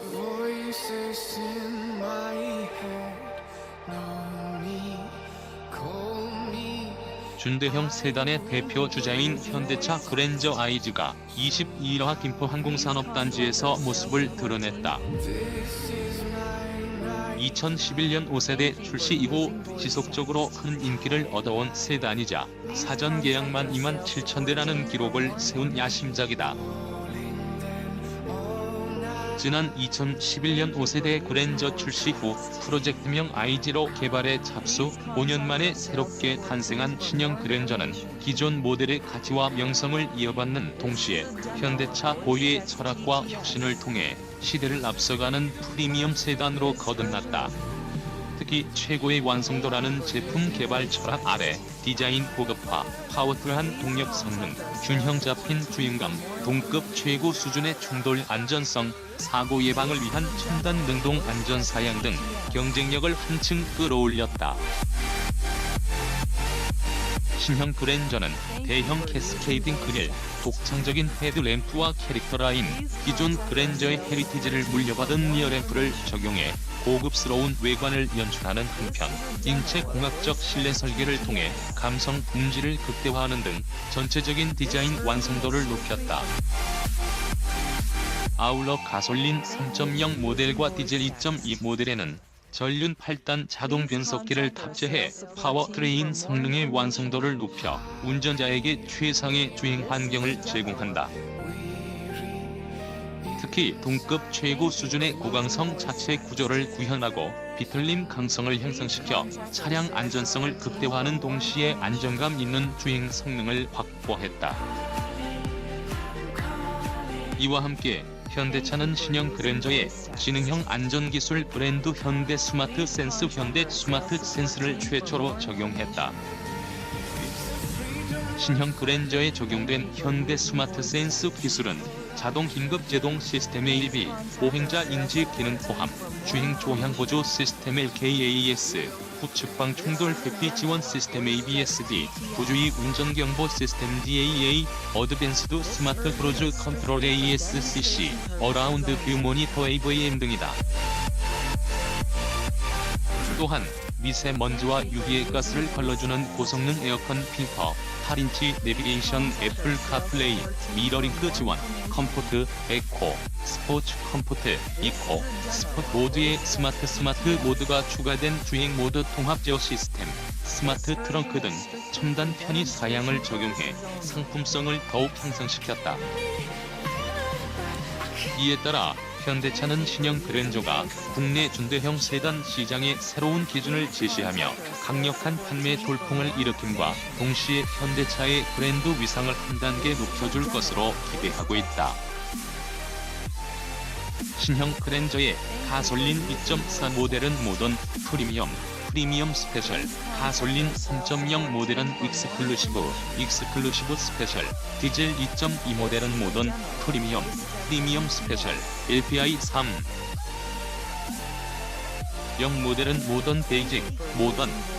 Voices in my head, know me, call me. 준대형 세단의 대표 주자인 현대차 그랜저 아이즈가 22일화 김포항공산업단지에서 모습을 드러냈다. 2011년 5세대 출시 이후 지속적으로 큰 인기를 얻어온 세단이자 사전 계약만 27,000대라는 기록을 세운 야심작이다. 지난 2011년 5세대 그랜저 출시 후 프로젝트명 아이즈로 개발에 잡수 5년 만에 새롭게 탄생한 신형 그랜저는 기존 모델의 가치와 명성을 이어받는 동시에 현대차 고유의 철학과 혁신을 통해 시대를 앞서가는 프리미엄 세단으로 거듭났다. 특히 최고의 완성도라는 제품 개발 철학 아래 디자인 고급화, 파워풀한 동력 성능, 균형 잡힌 주행감, 동급 최고 수준의 충돌 안전성, 사고 예방을 위한 첨단 능동 안전 사양 등 경쟁력을 한층 끌어올렸다. 신형 그랜저는 대형 캐스케이딩 그릴, 독창적인 헤드램프와 캐릭터 라인, 기존 그랜저의 헤리티지를 물려받은 리어램프를 적용해 고급스러운 외관을 연출하는 한편 인체공학적 실내 설계를 통해 감성 품질을 극대화하는 등 전체적인 디자인 완성도를 높였다. 아울러 가솔린 3.0 모델과 디젤 2.2 모델에는 전륜 8단 자동 변속기를 탑재해 파워트레인 성능의 완성도를 높여 운전자에게 최상의 주행 환경을 제공한다. 특히 동급 최고 수준의 고강성 자체 구조를 구현하고 비틀림 강성을 향상시켜 차량 안전성을 극대화하는 동시에 안정감 있는 주행 성능을 확보했다. 이와 함께 현대차는 신형 그랜저에 지능형 안전기술 브랜드 현대 스마트 센스 현대 스마트 센스를 최초로 적용했다. 신형 그랜저에 적용된 현대 스마트 센스 기술은 자동 긴급 제동 시스템의 일비, 보행자 인지 기능 포함, 주행 조향 보조 시스템 LKAS, 후측방 충돌 회피 지원 시스템 ABS-D, 부주의 운전 경보 시스템 DAA, 어드밴스드 스마트 크루즈 컨트롤 ASCC, 어라운드 뷰 모니터 AVM 등이다. 또한 미세먼지와 유기의 가스를 걸러주는 고성능 에어컨 필터, 8인치 내비게이션 애플 카플레이, 미러링크 지원, 컴포트, 에코, 스포츠 컴포트, 이코, 스포트 모드의 스마트 모드가 추가된 주행 모드 통합 제어 시스템, 스마트 트렁크 등 첨단 편의 사양을 적용해 상품성을 더욱 향상시켰다. 이에 따라 현대차는 신형 그랜저가 국내 준대형 세단 시장에 새로운 기준을 제시하며 강력한 판매 돌풍을 일으킴과 동시에 현대차의 브랜드 위상을 한 단계 높여줄 것으로 기대하고 있다. 신형 그랜저의 가솔린 2.4 모델은 모던, 프리미엄 스페셜, 가솔린 3.0 모델은 익스클루시브 스페셜, 디젤 2.2 모델은 모던, 프리미엄 스페셜, LPI 3. 0 모델은 모던 베이직,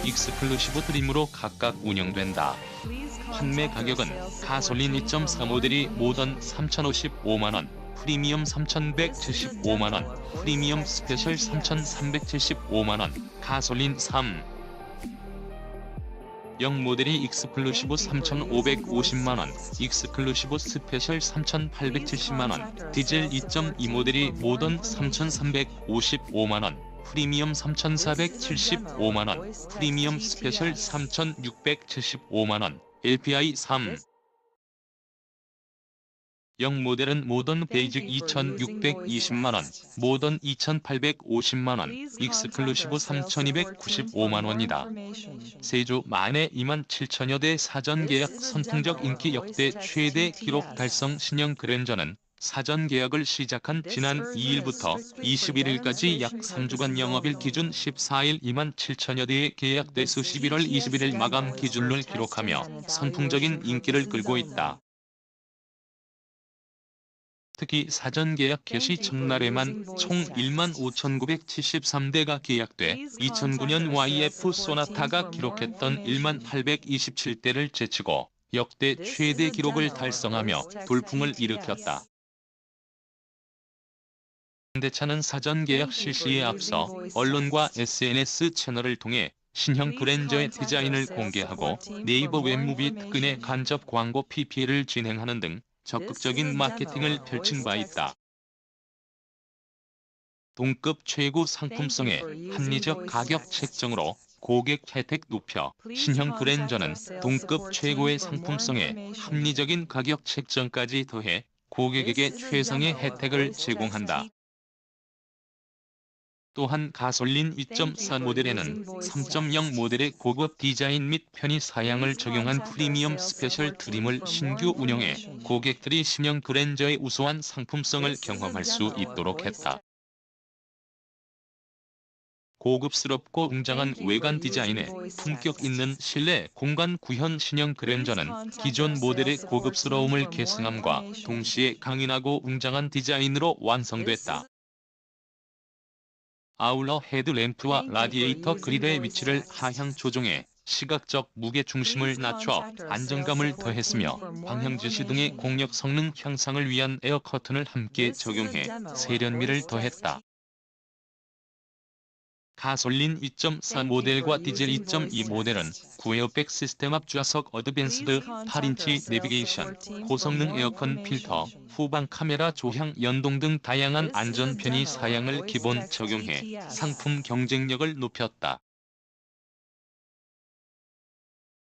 익스클루시브 드림으로 각각 운영된다. 판매 가격은 가솔린 2.4 모델이 모던 3,055만원, 프리미엄 3,175만원, 프리미엄 스페셜 3,375만원, 가솔린 3. 0 모델이 익스클루시브 3,550만원, 익스클루시브 스페셜 3,870만원, 디젤 2.2 모델이 모던 3,355만원, 프리미엄 3,475만원, 프리미엄 스페셜 3,675만원, LPI 3. 0 모델은 모던 베이직 2,620만원, 모던 2,850만원, 익스클루시브 3,295만원이다. 세조 만에 27,000여 대 사전 계약 선풍적 인기 역대 최대 기록 달성 신형 그랜저는 사전 계약을 시작한 지난 2일부터 21일까지 약 3주간 영업일 기준 14일 27,000여 대의 계약 대수 11월 21일 마감 기준을 기록하며 선풍적인 인기를 끌고 있다. 특히 사전 계약 개시 첫날에만 총 15,973대가 계약돼 2009년 YF 소나타가 기록했던 1827대를 제치고 역대 최대 기록을 달성하며 돌풍을 일으켰다. 현대차는 사전 계약 실시에 앞서 언론과 SNS 채널을 통해 신형 그랜저의 디자인을 공개하고 네이버 웹무비 특근의 간접 광고 PPL을 진행하는 등 적극적인 마케팅을 펼친 바 있다. 동급 최고 상품성의 합리적 가격 책정으로 고객 혜택 높여 신형 그랜저는 동급 최고의 상품성에 합리적인 가격 책정까지 더해 고객에게 최상의 혜택을 제공한다. 또한 가솔린 2.4 모델에는 3.0 모델의 고급 디자인 및 편의 사양을 적용한 프리미엄 스페셜 트림을 신규 운영해 고객들이 신형 그랜저의 우수한 상품성을 경험할 수 있도록 했다. 고급스럽고 웅장한 외관 디자인에 품격 있는 실내 공간 구현 신형 그랜저는 기존 모델의 고급스러움을 계승함과 동시에 강인하고 웅장한 디자인으로 완성됐다. 아울러 헤드램프와 라디에이터 그릴의 위치를 하향 조정해 시각적 무게 중심을 낮춰 안정감을 더했으며 방향 지시 등의 공력 성능 향상을 위한 에어 커튼을 함께 적용해 세련미를 더했다. 가솔린 2.4 모델과 디젤 2.2 모델은 구에어백 시스템 앞 좌석 어드밴스드 8인치 내비게이션, 고성능 에어컨 필터, 후방 카메라 조향 연동 등 다양한 안전 편의 사양을 기본 적용해 상품 경쟁력을 높였다.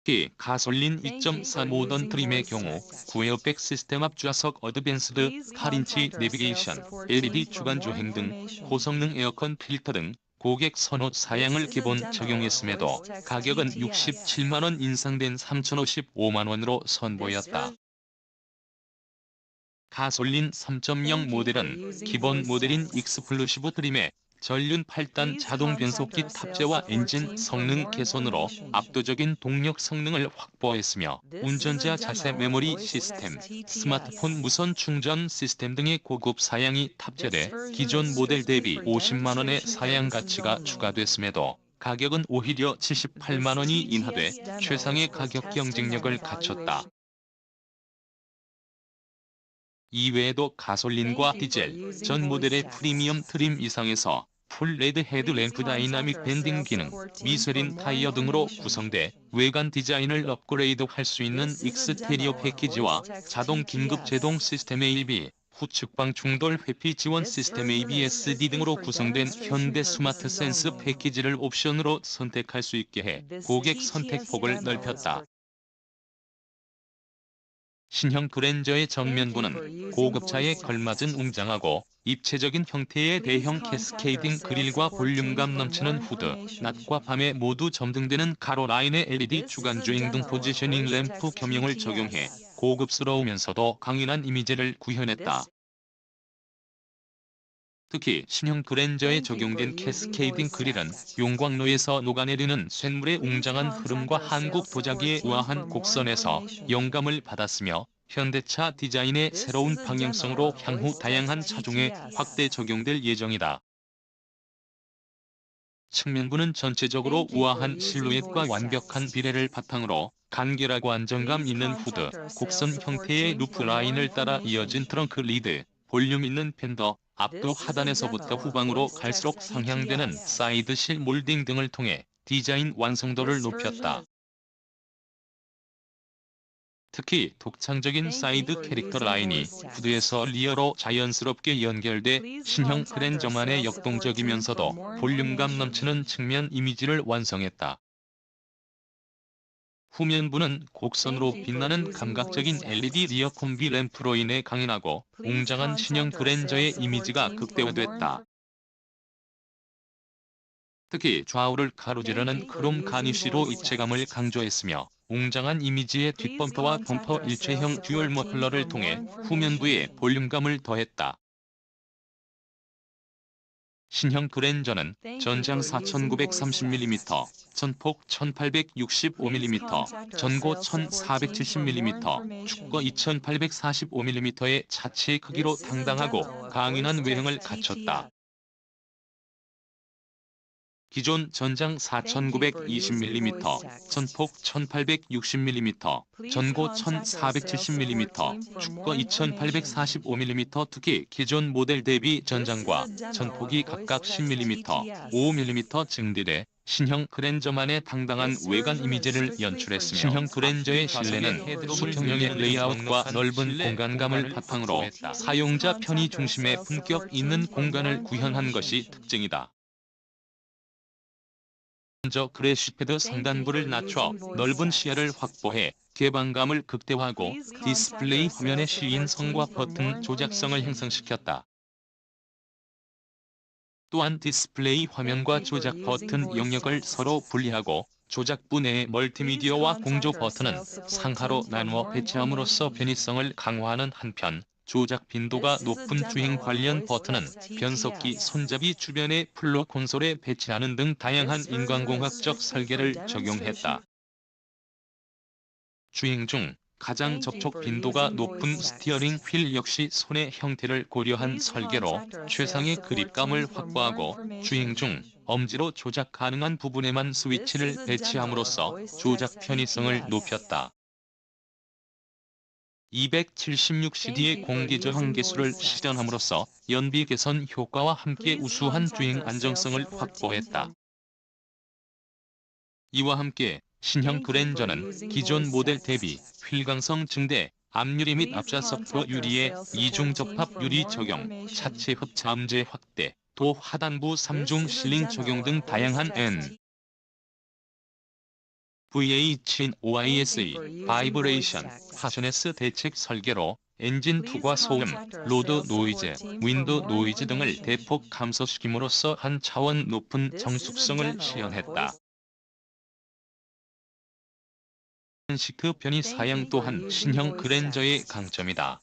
특히 가솔린 2.4 모던 트림의 경우 구에어백 시스템 앞 좌석 어드밴스드 8인치 내비게이션, LED 주간 조향 등 고성능 에어컨 필터 등 고객 선호 사양을 기본 적용했음에도 가격은 67만 원 인상된 3,055만 원으로 선보였다. 가솔린 3.0 모델은 기본 모델인 익스클루시브 트림에 전륜 8단 자동 변속기 탑재와 엔진 성능 개선으로 압도적인 동력 성능을 확보했으며 운전자 자세 메모리 시스템, 스마트폰 무선 충전 시스템 등의 고급 사양이 탑재돼 기존 모델 대비 50만 원의 사양 가치가 추가됐음에도 가격은 오히려 78만 원이 인하돼 최상의 가격 경쟁력을 갖췄다. 이외에도 가솔린과 디젤 전 모델의 프리미엄 트림 이상에서 풀 레드 헤드램프 다이나믹 밴딩 기능, 미쉐린 타이어 등으로 구성돼 외관 디자인을 업그레이드할 수 있는 익스테리어 패키지와 자동 긴급 제동 시스템 ABS, 후측방 충돌 회피 지원 시스템 ABS-D 등으로 구성된 현대 스마트 센스 패키지를 옵션으로 선택할 수 있게 해 고객 선택폭을 넓혔다. 신형 그랜저의 정면부는 고급차에 걸맞은 웅장하고 입체적인 형태의 대형 캐스케이딩 그릴과 볼륨감 넘치는 후드, 낮과 밤에 모두 점등되는 가로 라인의 LED 주간 주행 등 포지셔닝 램프 겸용을 적용해 고급스러우면서도 강인한 이미지를 구현했다. 특히 신형 그랜저에 적용된 캐스케이딩 그릴은 용광로에서 녹아내리는 쇳물의 웅장한 흐름과 한국 도자기의 우아한 곡선에서 영감을 받았으며 현대차 디자인의 새로운 방향성으로 향후 다양한 차종에 확대 적용될 예정이다. 측면부는 전체적으로 우아한 실루엣과 완벽한 비례를 바탕으로 간결하고 안정감 있는 후드, 곡선 형태의 루프 라인을 따라 이어진 트렁크 리드, 볼륨 있는 팬더, 앞도 하단에서부터 후방으로 갈수록 상향되는 사이드실 몰딩 등을 통해 디자인 완성도를 높였다. 특히 독창적인 사이드 캐릭터 라인이 후드에서 리어로 자연스럽게 연결돼 신형 그랜저만의 역동적이면서도 볼륨감 넘치는 측면 이미지를 완성했다. 후면부는 곡선으로 빛나는 감각적인 LED 리어 콤비 램프로 인해 강인하고 웅장한 신형 그랜저의 이미지가 극대화됐다. 특히 좌우를 가로지르는 크롬 가니쉬로 입체감을 강조했으며 웅장한 이미지의 뒷범퍼와 범퍼 일체형 듀얼 머플러를 통해 후면부에 볼륨감을 더했다. 신형 그랜저는 전장 4,930mm, 전폭 1,865mm, 전고 1,470mm, 축거 2,845mm의 차체 크기로 당당하고 강인한 외형을 갖췄다. 기존 전장 4,920mm, 전폭 1,860mm, 전고 1,470mm, 축거 2,845mm. 특히 기존 모델 대비 전장과 전폭이 각각 10mm, 5mm 증대돼 신형 그랜저만의 당당한 외관 이미지를 연출했으며, 신형 그랜저의 실내는 수평형의 레이아웃과 넓은 공간감을 바탕으로 사용자 편의 중심의 품격 있는 공간을 구현한 것이 특징이다. 먼저 크래시패드 상단부를 낮춰 넓은 시야를 확보해 개방감을 극대화하고 디스플레이 화면의 시인성과 버튼 조작성을 향상시켰다. 또한 디스플레이 화면과 조작 버튼 영역을 서로 분리하고 조작부 내의 멀티미디어와 공조 버튼은 상하로 나누어 배치함으로써 편의성을 강화하는 한편, 조작 빈도가 높은 주행 관련 버튼은 변속기 손잡이 주변의 플로 콘솔에 배치하는 등 다양한 인간공학적 설계를 적용했다. 주행 중 가장 접촉 빈도가 높은 스티어링 휠 역시 손의 형태를 고려한 설계로 최상의 그립감을 확보하고, 주행 중 엄지로 조작 가능한 부분에만 스위치를 배치함으로써 조작 편의성을 높였다. 276cd의 공기 저항 개수를 실현함으로써 연비 개선 효과와 함께 우수한 주행 안정성을 확보했다. 이와 함께 신형 그랜저는 기존 모델 대비 휠강성 증대, 앞유리 및 앞좌석 유리에 이중 접합 유리 적용, 차체 흡차 음재 확대, 도 하단부 3중 실링 적용 등 다양한 NVH-OISE, 바이브레이션, 파셔네스 대책 설계로 엔진 투과 소음, 로드 노이즈, 윈도 노이즈 등을 대폭 감소시킴으로써 한 차원 높은 정숙성을 실현했다. 시트 편의 사양 또한 신형 그랜저의 강점이다.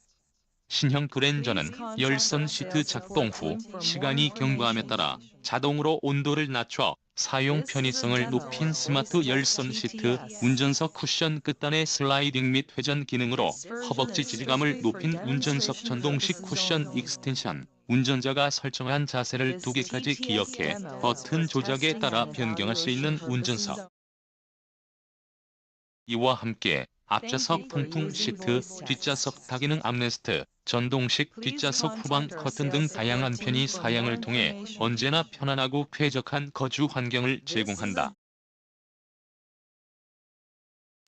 신형 그랜저는 열선 시트 작동 후 시간이 경과함에 따라 자동으로 온도를 낮춰 사용 편의성을 높인 스마트 열선 시트, 운전석 쿠션 끝단의 슬라이딩 및 회전 기능으로 허벅지 지지감을 높인 운전석 전동식 쿠션 익스텐션, 운전자가 설정한 자세를 2개까지 기억해 버튼 조작에 따라 변경할 수 있는 운전석. 이와 함께 앞좌석 통풍 시트, 뒷좌석 다기능 암레스트, 전동식 뒷좌석 후방 커튼 등 다양한 편의 사양을 통해 언제나 편안하고 쾌적한 거주 환경을 제공한다.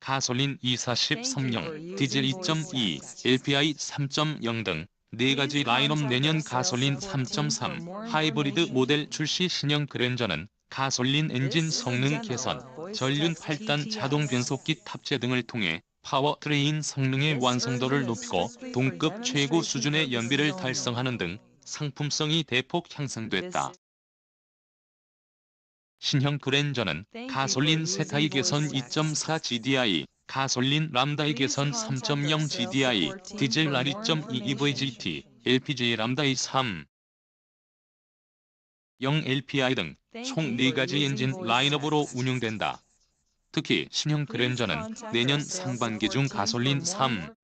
가솔린 240성능, 디젤 2.2, LPI 3.0 등 4가지 라인업. 내년 가솔린 3.3 하이브리드 모델 출시. 신형 그랜저는 가솔린 엔진 성능 개선, 전륜 8단 자동 변속기 탑재 등을 통해 파워트레인 성능의 완성도를 높이고 동급 최고 수준의 연비를 달성하는 등 상품성이 대폭 향상됐다. 신형 그랜저는 가솔린 세타이 개선 2.4 GDI, 가솔린 람다이 개선 3.0 GDI, 디젤 R 2.2 EVGT, LPG 람다이 3.0 LPI 등 총 4가지 엔진 라인업으로 운영된다. 특히 신형 그랜저는 내년 상반기 중 가솔린 3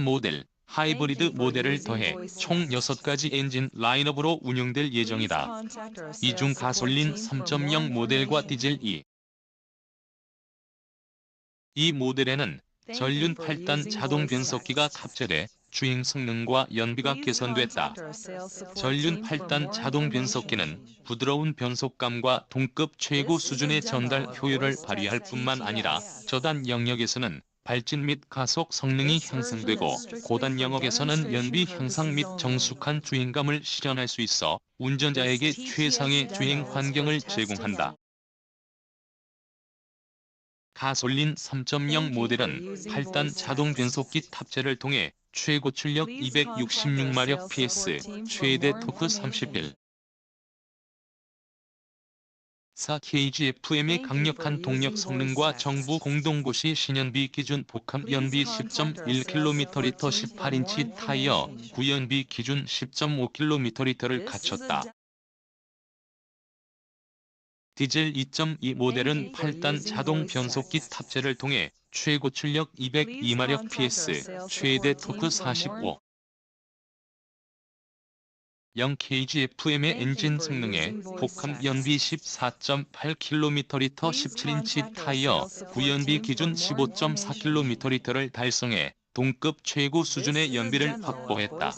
모델, 하이브리드 모델을 더해 총 6가지 엔진 라인업으로 운영될 예정이다. 이 중 가솔린 3.0 모델과 디젤 이 모델에는 전륜 8단 자동 변속기가 탑재돼 주행 성능과 연비가 개선됐다. 전륜 8단 자동 변속기는 부드러운 변속감과 동급 최고 수준의 전달 효율을 발휘할 뿐만 아니라 저단 영역에서는 발진 및 가속 성능이 향상되고 고단 영역에서는 연비 향상 및 정숙한 주행감을 실현할 수 있어 운전자에게 최상의 주행 환경을 제공한다. 가솔린 3.0 모델은 8단 자동 변속기 탑재를 통해 최고 출력 266마력 PS, 최대 토크 31. 4kgfm의 강력한 동력 성능과 정부 공동고시 신연비 기준 복합 연비 10.1km/L 18인치 타이어, 구연비 기준 10.5km/L를 갖췄다. 디젤 2.2 모델은 8단 자동 변속기 탑재를 통해 최고 출력 202마력 PS, 최대 토크 45. 0kgfm의 엔진 성능에 복합 연비 14.8km/L 17인치 타이어, 구연비 기준 15.4km/L를 달성해 동급 최고 수준의 연비를 확보했다.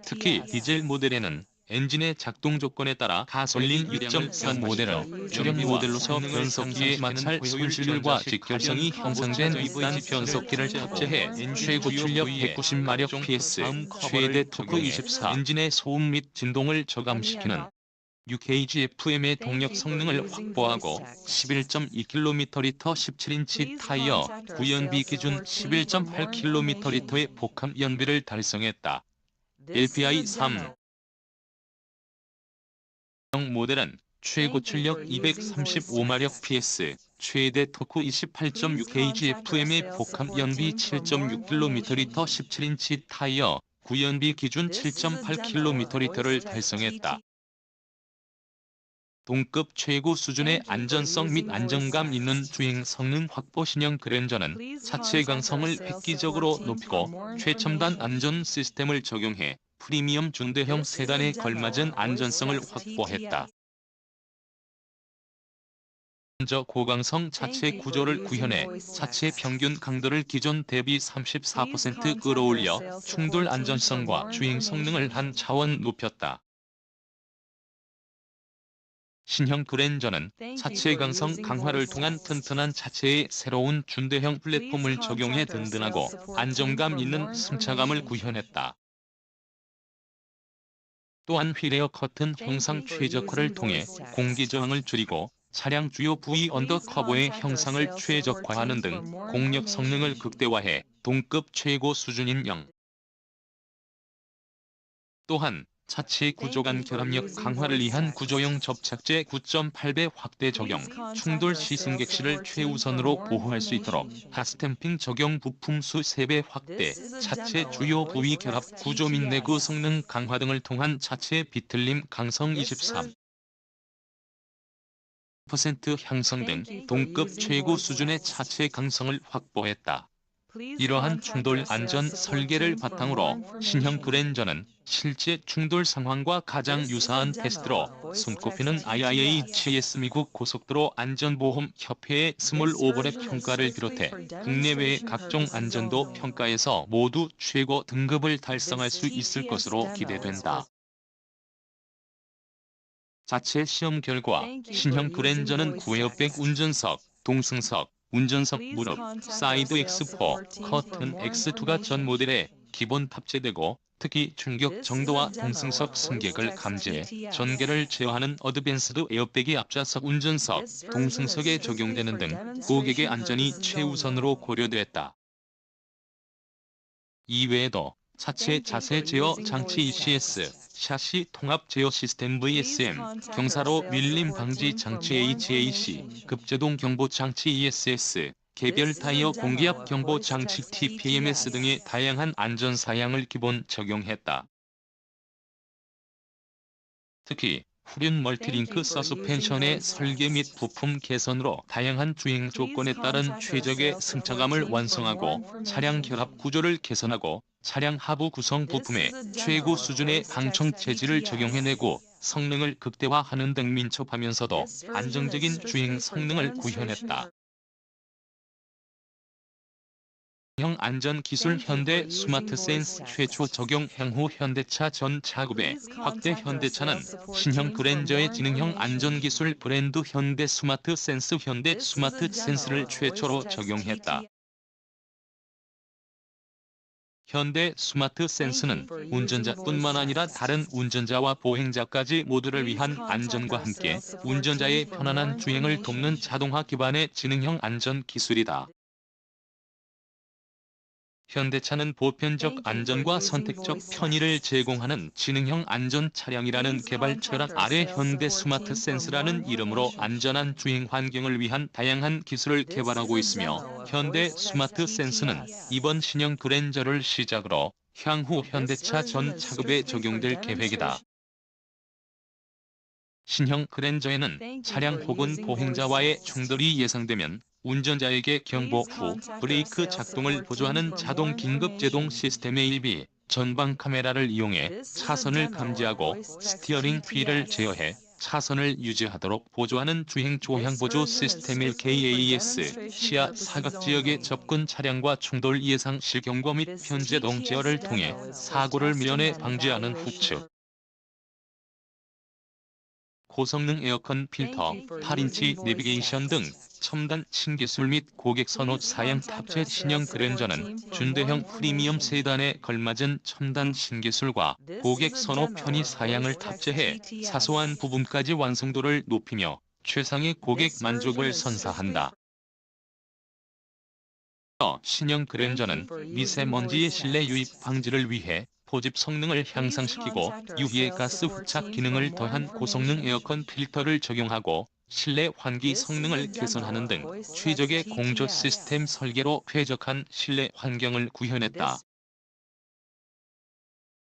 특히 디젤 모델에는 엔진의 작동 조건에 따라 가솔린 6.4 모델은 주력 모델로서 변속기의 마찰 손실률과 직결성이 향상된 2단 변속기를 탑재해 최고 출력 190마력 PS, 최대 토크 24, 엔진의 소음 및 진동을 저감시키는 6kgfm의 동력 성능을 확보하고 11.2km/L 17인치 타이어, 구연비 기준 11.8km/L의 복합 연비를 달성했다. LPI 3 모델은 최고 출력 235마력 PS, 최대 토크 28.6kgfm의 복합 연비 7.6km/L 17인치 타이어, 구연비 기준 7.8km/L를 달성했다. 동급 최고 수준의 안전성 및 안정감 있는 주행 성능 확보 신형 그랜저는 차체 강성을 획기적으로 높이고 최첨단 안전 시스템을 적용해 프리미엄 중대형 세단에 걸맞은 안전성을 확보했다. 먼저 고강성 차체 구조를 구현해 차체 평균 강도를 기존 대비 34% 끌어올려 충돌 안전성과 주행 성능을 한 차원 높였다. 신형 그랜저는 차체 강성 강화를 통한 튼튼한 차체에 새로운 중대형 플랫폼을 적용해 든든하고 안정감 있는 승차감을 구현했다. 또한 휠에어 커튼 형상 최적화를 통해 공기 저항을 줄이고 차량 주요 부위 언더커버의 형상을 최적화하는 등 공력 성능을 극대화해 동급 최고 수준인 0. 또한 차체 구조 간 결합력 강화를 위한 구조형 접착제 9.8배 확대 적용, 충돌 시 승객실을 최우선으로 보호할 수 있도록 핫스탬핑 적용 부품 수 3배 확대, 차체 주요 부위 결합 구조 및 내구 성능 강화 등을 통한 차체 비틀림 강성 23% 향상 등 동급 최고 수준의 차체 강성을 확보했다. 이러한 충돌 안전 설계를 바탕으로 신형 그랜저는 실제 충돌 상황과 가장 유사한 테스트로 손꼽히는 IIHS 미국 고속도로 안전보험 협회의 스몰 오버랩 평가를 비롯해 국내외의 각종 안전도 평가에서 모두 최고 등급을 달성할 수 있을 것으로 기대된다. 자체 시험 결과 신형 그랜저는 9에어백 운전석, 동승석, 운전석 무릎, 사이드 X4, 커튼 X2가 전 모델에 기본 탑재되고 특히 충격 정도와 동승석 승객을 감지해 전개를 제어하는 어드밴스드 에어백이 앞좌석 운전석, 동승석에 적용되는 등 고객의 안전이 최우선으로 고려됐다. 이외에도 차체 자세 제어 장치 ECS, 샤시 통합 제어 시스템 VSM, 경사로 밀림 방지 장치 HAC, 급제동 경보 장치 ESS, 개별 타이어 공기압 경보 장치 TPMS 등의 다양한 안전 사양을 기본 적용했다. 특히 후륜 멀티링크 서스펜션의 설계 및 부품 개선으로 다양한 주행 조건에 따른 최적의 승차감을 완성하고 차량 결합 구조를 개선하고 차량 하부 구성 부품에 최고 수준의 방청 재질을 적용해내고 성능을 극대화하는 등 민첩하면서도 안정적인 주행 성능을 구현했다. 형 안전기술 현대 스마트센스 최초 적용 향후 현대차 전 차급의 확대 현대차는 신형 그랜저의 지능형 안전기술 브랜드 현대 스마트센스 현대 스마트센스를 최초로 적용했다. 현대 스마트센스는 운전자뿐만 아니라 다른 운전자와 보행자까지 모두를 위한 안전과 함께 운전자의 편안한 주행을 돕는 자동화 기반의 지능형 안전기술이다. 현대차는 보편적 안전과 선택적 편의를 제공하는 지능형 안전 차량이라는 개발 철학 아래 현대 스마트 센스라는 이름으로 안전한 주행 환경을 위한 다양한 기술을 개발하고 있으며 현대 스마트 센스는 이번 신형 그랜저를 시작으로 향후 현대차 전 차급에 적용될 계획이다. 신형 그랜저에는 차량 혹은 보행자와의 충돌이 예상되면 운전자에게 경보 후 브레이크 작동을 보조하는 자동 긴급 제동 시스템의 일비, 전방 카메라를 이용해 차선을 감지하고 스티어링 휠을 제어해 차선을 유지하도록 보조하는 주행 조향 보조 시스템 KAS, 시야 사각 지역의 접근 차량과 충돌 예상 시 경고 및 현재동 제어를 통해 사고를 미연에 방지하는 후측. 고성능 에어컨 필터, 8인치 내비게이션 등 첨단 신기술 및 고객 선호 사양 탑재 신형 그랜저는 준대형 프리미엄 세단에 걸맞은 첨단 신기술과 고객 선호 편의 사양을 탑재해 사소한 부분까지 완성도를 높이며 최상의 고객 만족을 선사한다. 신형 그랜저는 미세먼지의 실내 유입 방지를 위해 포집 성능을 향상시키고 유해 가스 후착 기능을 더한 고성능 에어컨 필터를 적용하고 실내 환기 성능을 개선하는 등 최적의 공조 시스템 설계로 쾌적한 실내 환경을 구현했다.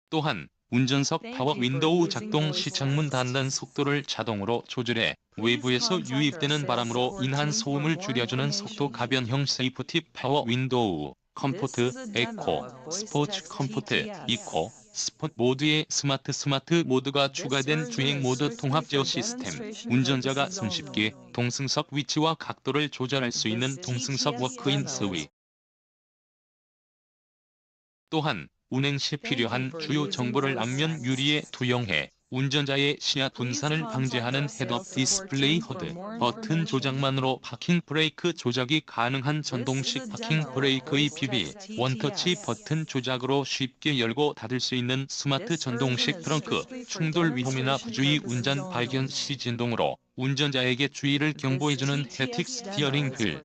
또한 운전석 파워 윈도우 작동 시 창문 닫는 속도를 자동으로 조절해 외부에서 유입되는 바람으로 인한 소음을 줄여주는 속도 가변형 세이프티 파워 윈도우, 컴포트, 에코, 스포츠 컴포트, 이코, 스포트 모드의 스마트 모드가 추가된 주행 모드 통합 제어 시스템, 운전자가 손쉽게 동승석 위치와 각도를 조절할 수 있는 동승석 워크인 스위. 또한 운행 시 필요한 주요 정보를 앞면 유리에 투영해 운전자의 시야 분산을 방지하는 헤드업 디스플레이 허드, 버튼 조작만으로 파킹 브레이크 조작이 가능한 전동식 파킹 브레이크의 비비, 원터치 버튼 조작으로 쉽게 열고 닫을 수 있는 스마트 전동식 트렁크, 충돌 위험이나 부주의 운전 발견 시 진동으로 운전자에게 주의를 경보해주는 햅틱 스티어링 휠.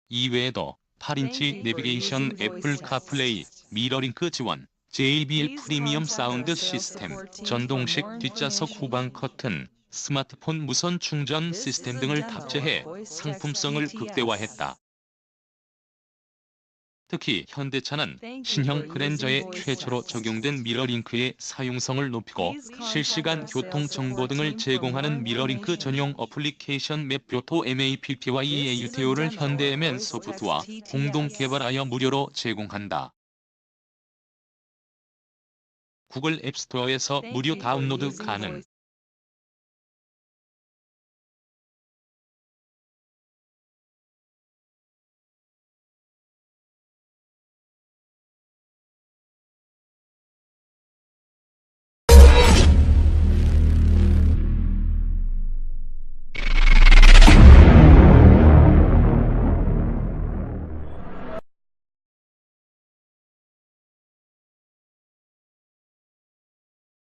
이외에도 8인치 내비게이션 애플 카플레이, 미러링크 지원, JBL 프리미엄 사운드 시스템, 전동식 뒷좌석 후방 커튼, 스마트폰 무선 충전 시스템 등을 탑재해 상품성을 극대화했다. 특히 현대차는 신형 그랜저에 최초로 적용된 미러링크의 사용성을 높이고 실시간 교통 정보 등을 제공하는 미러링크 전용 어플리케이션 맵표토 MAPPYEAUTO를 현대에멘 소프트와 공동 개발하여 무료로 제공한다. 구글 앱스토어에서 무료 다운로드 가능.